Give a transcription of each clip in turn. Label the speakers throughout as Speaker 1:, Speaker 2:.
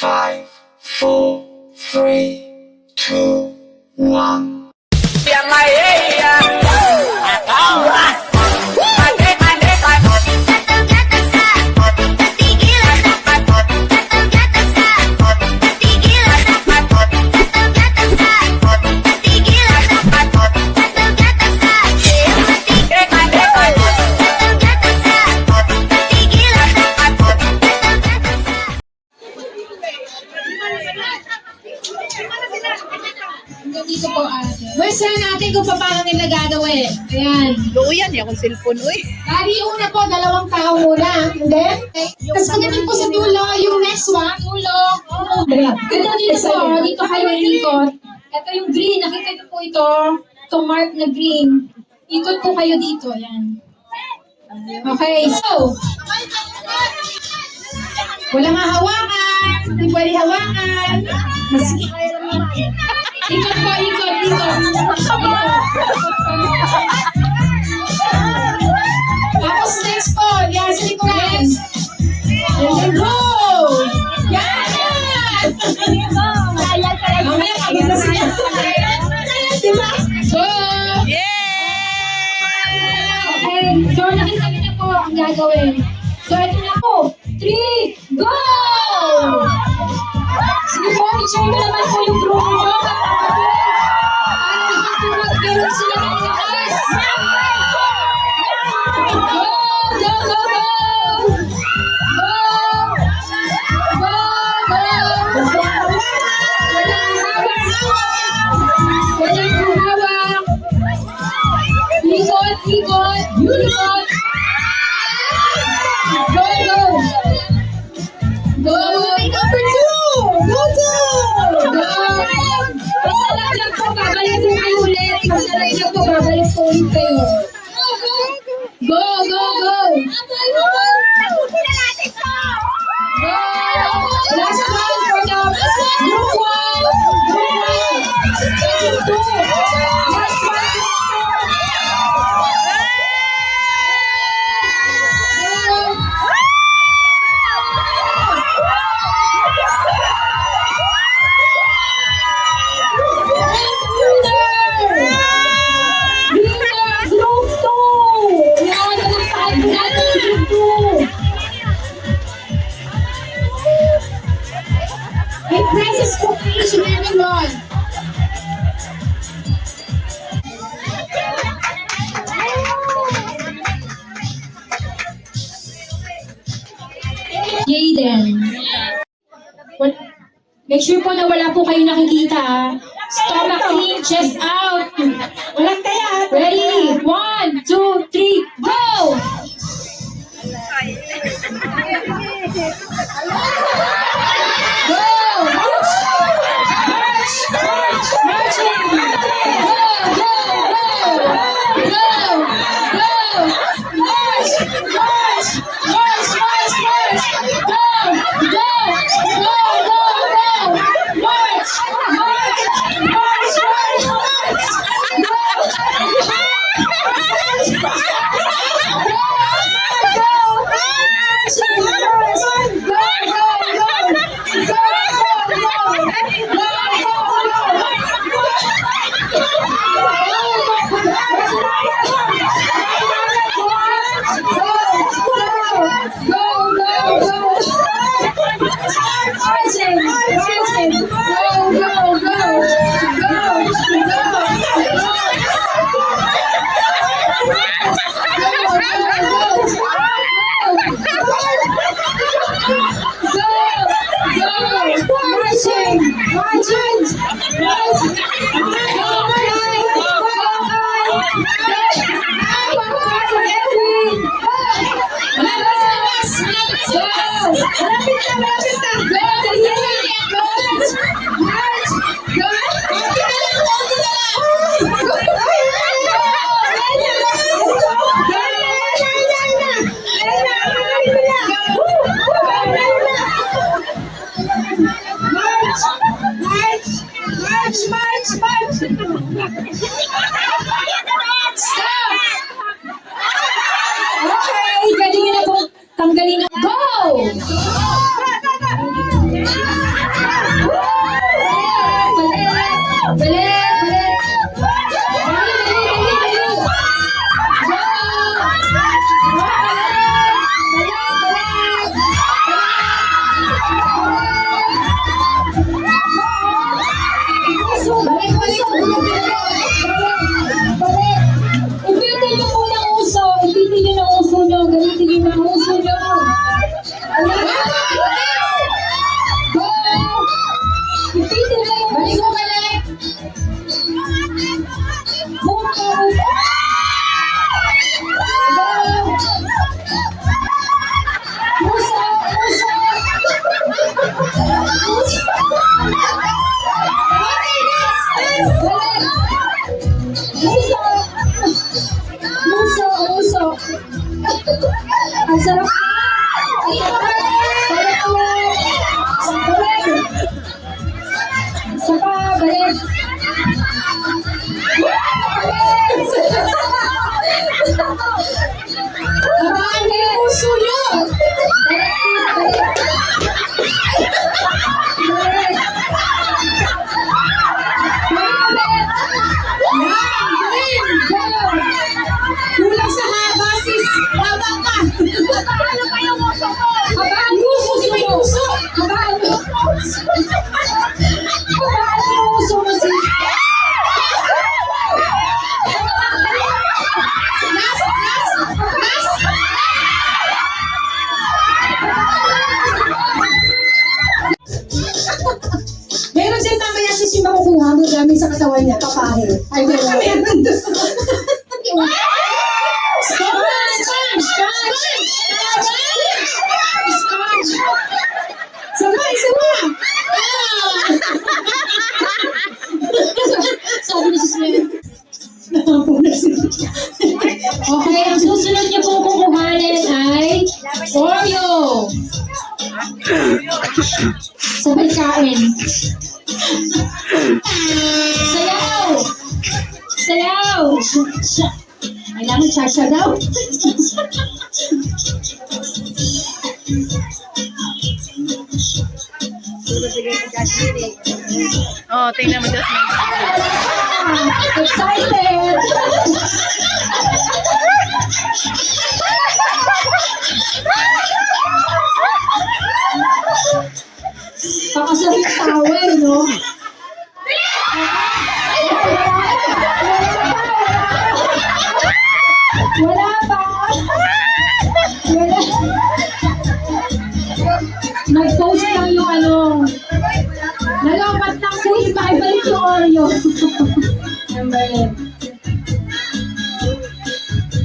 Speaker 1: 5, 4, 3, 2, 1.
Speaker 2: Dito po ate. Basta natin kung paano nila gagawin. Ayan.
Speaker 3: Luuyan niya kung cellphone, uy.
Speaker 2: Dari una po, 2 tao muna. And then, tapos pagdating po sa dulo, yung next one, dulo. Ito dito po, dito kayo ikot. Ito yung green, nakita niyo po ito. Itong mark na green. Ikot po kayo dito, ayan. Okay, so. Walang hahawakan. Hindi pwede hawakan. Ikot po, ikot, ikot. Tapos next po, yan sa likuran. And then go! Yan! Mamaya pagod na sila. Diba? Go! Okay, so nakita niyo na po ang gagawin. So ito na po. 3, go! Sige po, i-share mo naman po yung group mo. Para magkaroon sila ng lakas. Go! Go! Go! Go! Go! Go! Go! Walang humawak. Likod, likod, likod. Go! Go! Go! Number 2! Go! Go! Pagdalag lang po, babalik po kayo ulit. Pagdalag lang po, babalik po ulit kayo. Go! Go! Go! Go! Last one for the group 1. Group 1. Group 2. Last one. May prizes for each and every one. Jaden. Make sure po na wala po kayo nakikita. Stomach in, chest out. Walang kaya. Ready? 1, 2, 3, go! Go! March! March! March! Marching! Go! Go! Go! Go! Go! March! March! March! March! March! Go! Go! Go! Go! Go! March! March! March! March! March! Okay, pwede nyo na po tanggalin. Go! Ipitin niyo muna ang uso. Ipitin niyo ng uso niyo. Gamitin niyo ng uso niyo. Go! Ipitin niyo yung uso. Buka. Go! Uso! Uso! Uso! Ang sarap! Isa pa, balik! Kabahan niyo yung uso niyo! Kulang sa haba, sis. Haba ka. Habaan pa yung uso ko. Habaan mo. May uso. Habaan mo. Habaan mo yung uso mo, sis. Meron siya mamaya sis yung makukuha mo gamit sa katawan niya. Papahe. Ay, meron doon. Sponge! Sama! Sabi ni sis Mel. Okay, ang susunod niyo pong kukuhanin ay Oreo. Sabay kain. Sayaw! Sayaw! Kailangan siya daw.
Speaker 3: Oh, tingnan mo Jasmine.
Speaker 2: Excited! Pakasabit towel, no? Wala pa! Wala. Nag-post lang yung ano. Nalopat lang sis, pakibalik yung Oreo. Ang balik.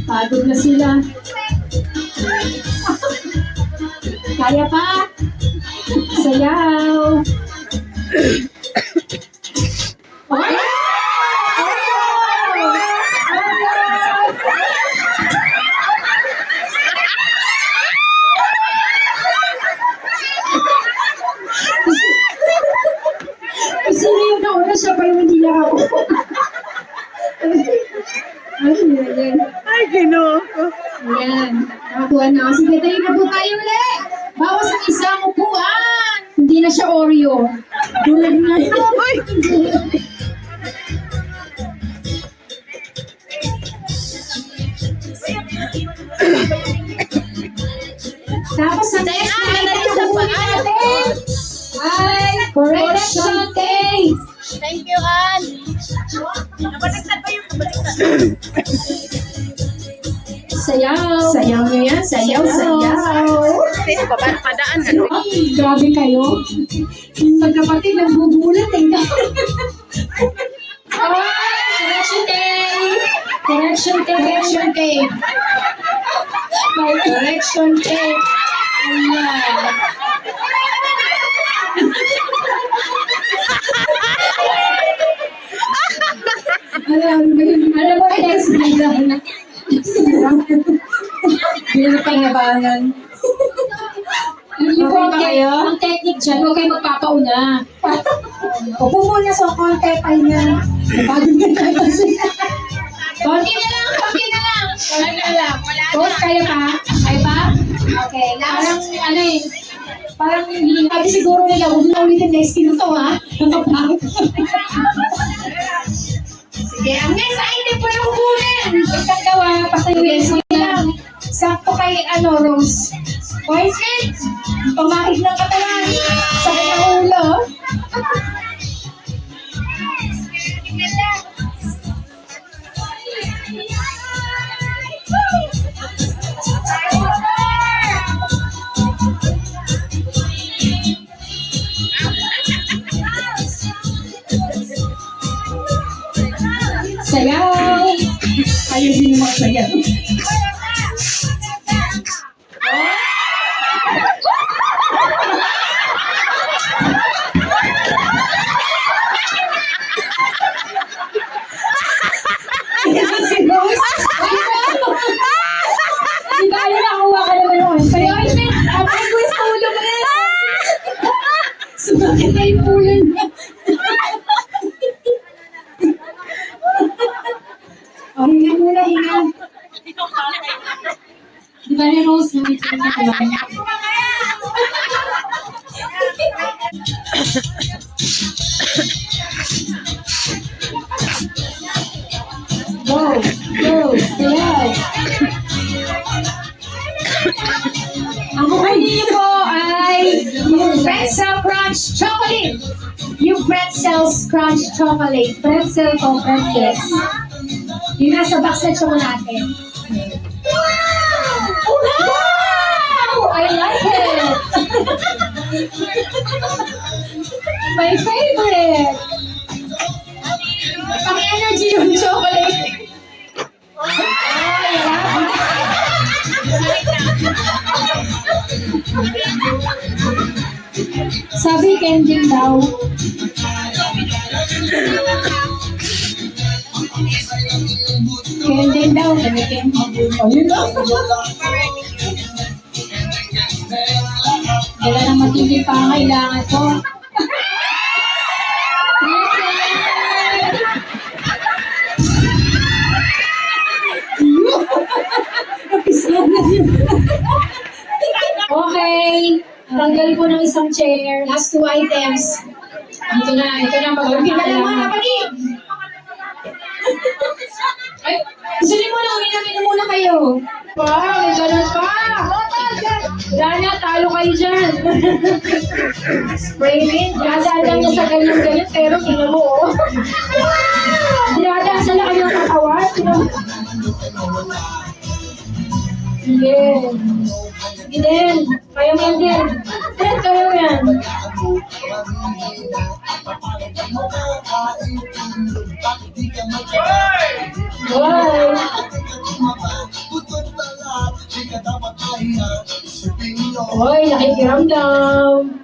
Speaker 2: Pagod na sila. Kaya pa? Sayaw! Oreo! Kasi yung nauna siya pa yung hindi nakakuha.
Speaker 3: Ay, ginoo ko.
Speaker 2: Ayan, nakakuha na. Sige, tayo na po tayo ulit. Bawas ang isang upuan. Hindi na siya Oreo. Dulag na yun.
Speaker 3: Ay!
Speaker 2: Tapos sa next na kukunin natin ay correction tape.
Speaker 3: Thank you, Ann. Nabaliktad pa yung nabaliktad.
Speaker 2: Sayaw. Sayaw nyo yan. Sayaw.
Speaker 3: Padaan ka.
Speaker 2: Grabe kayo. Yung magkapatid nagbubulat eh. Correction tape. Correction tape. May correction tape. Ayan. Alam mo, next lang. Hindi na pangabangan. Yung ang technique dyan, huwag kayo magpapauna. Upo muna sa konti, ay na. Napagod na tayo kasi. Konti na lang. Wala na lang. Boss, kaya pa? Kaya pa? Okay, parang ano eh. Parang hindi, sabi siguro nila, huwag na ulitin next to ha? Nakapangit. Sige, ang next item po na kukunin. Isang gawa, pasayuin mo lang. Sakto kay, Rose. Poison, pamahid ng katawan. Sakit ng ulo. Sayaw! Ayaw din mo sayaw. Si Rose. Hindi tayo nakakuha ka naman noon. Kaya ay, may quiz na ulo mo yan. Sumakit na yung ulo niya. Oh, hinga muna, hinga. Di ba ni Rose, nandito na naman? Go, go, sayaw. Ang kukunin niyo po ay yung Pretzel Crunch Chocolate. Yung Pretzel's Crunch Chocolate. Pretzel o pretzels. Yung nasa box na chocolate. Wow! I like it! My favorite! Pang-energy yung chocolate. Sabi kending daw. Kending daw. Sabi kending. Oh, yun daw. Wala na matindi pa ang kailangan ko. Okay. Tanggal po ng isang chair. Last two items. Ito na magpapakalaman. Ay, gusto mo na, uminamin muna kayo. Wow, may ganun pa. Dana, talo kayo dyan. Spray paint. Dadaan niya sa ganyan-ganyan, pero tingnan mo, oh. Dinadaan sa laki ng katawan. Sige. Sige din. Kaya mo yan din. Kaya mo yan. Bye! Hoy, nakikiramdam.